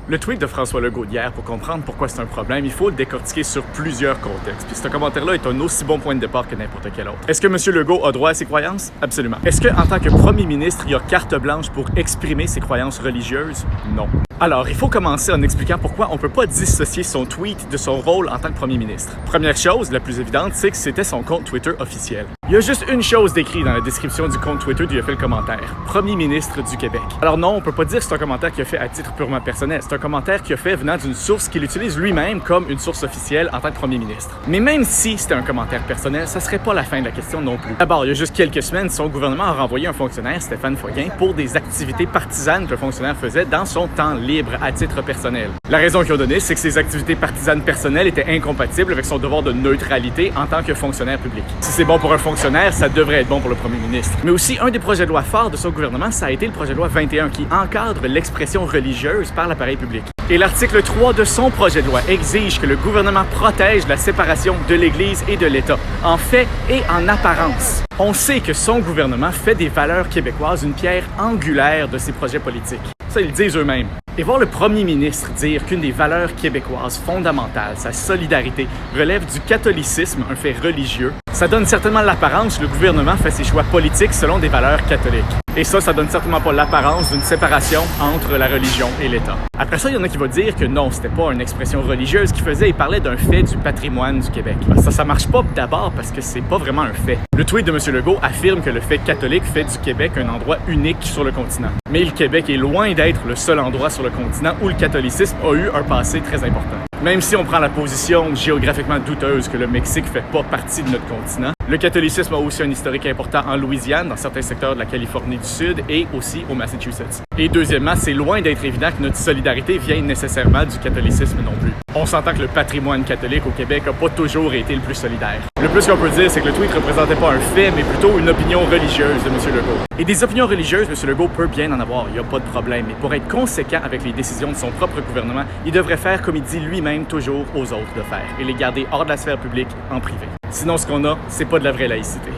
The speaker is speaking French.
Le tweet de François Legault d'hier, pour comprendre pourquoi c'est un problème, il faut le décortiquer sur plusieurs contextes. Puis ce commentaire-là est un aussi bon point de départ que n'importe quel autre. Est-ce que M. Legault a droit à ses croyances? Absolument. Est-ce qu'en tant que premier ministre, il a carte blanche pour exprimer ses croyances religieuses? Non. Alors, il faut commencer en expliquant pourquoi on ne peut pas dissocier son tweet de son rôle en tant que premier ministre. Première chose, la plus évidente, c'est que c'était son compte Twitter officiel. Il y a juste une chose décrite dans la description du compte Twitter d'où il a fait le commentaire. Premier ministre du Québec. Alors non, on peut pas dire que c'est un commentaire qu'il a fait à titre purement personnel. C'est un commentaire qu'il a fait venant d'une source qu'il utilise lui-même comme une source officielle en tant que premier ministre. Mais même si c'était un commentaire personnel, ça serait pas la fin de la question non plus. D'abord, il y a juste quelques semaines, son gouvernement a renvoyé un fonctionnaire, Stéphane Foguin, pour des activités partisanes que le fonctionnaire faisait dans son temps libre à titre personnel. La raison qu'ils ont donnée, c'est que ces activités partisanes personnelles étaient incompatibles avec son devoir de neutralité en tant que fonctionnaire public. Si c'est bon pour un fonctionnaire, ça devrait être bon pour le premier ministre. Mais aussi, un des projets de loi forts de son gouvernement, ça a été le projet de loi 21 qui encadre l'expression religieuse par l'appareil public. Et l'article 3 de son projet de loi exige que le gouvernement protège la séparation de l'Église et de l'État, en fait et en apparence. On sait que son gouvernement fait des valeurs québécoises une pierre angulaire de ses projets politiques. Ça, ils le disent eux-mêmes. Et voir le premier ministre dire qu'une des valeurs québécoises fondamentales, sa solidarité, relève du catholicisme, un fait religieux, ça donne certainement l'apparence que le gouvernement fait ses choix politiques selon des valeurs catholiques. Et ça donne certainement pas l'apparence d'une séparation entre la religion et l'État. Après ça, il y en a qui vont dire que non, c'était pas une expression religieuse qu'il faisait, il parlait d'un fait du patrimoine du Québec. Ça marche pas d'abord parce que c'est pas vraiment un fait. Le tweet de M. Legault affirme que le fait catholique fait du Québec un endroit unique sur le continent. Mais le Québec est loin d'être le seul endroit sur le continent où le catholicisme a eu un passé très important. Même si on prend la position géographiquement douteuse que le Mexique fait pas partie de notre continent, le catholicisme a aussi un historique important en Louisiane, dans certains secteurs de la Californie du Sud et aussi au Massachusetts. Et deuxièmement, c'est loin d'être évident que notre solidarité vienne nécessairement du catholicisme non plus. On s'entend que le patrimoine catholique au Québec n'a pas toujours été le plus solidaire. Le plus qu'on peut dire, c'est que le tweet ne représentait pas un fait, mais plutôt une opinion religieuse de M. Legault. Et des opinions religieuses, M. Legault peut bien en avoir, il n'y a pas de problème. Mais pour être conséquent avec les décisions de son propre gouvernement, il devrait faire comme il dit lui-même toujours aux autres de faire, et les garder hors de la sphère publique, en privé. Sinon, ce qu'on a, c'est pas de la vraie laïcité.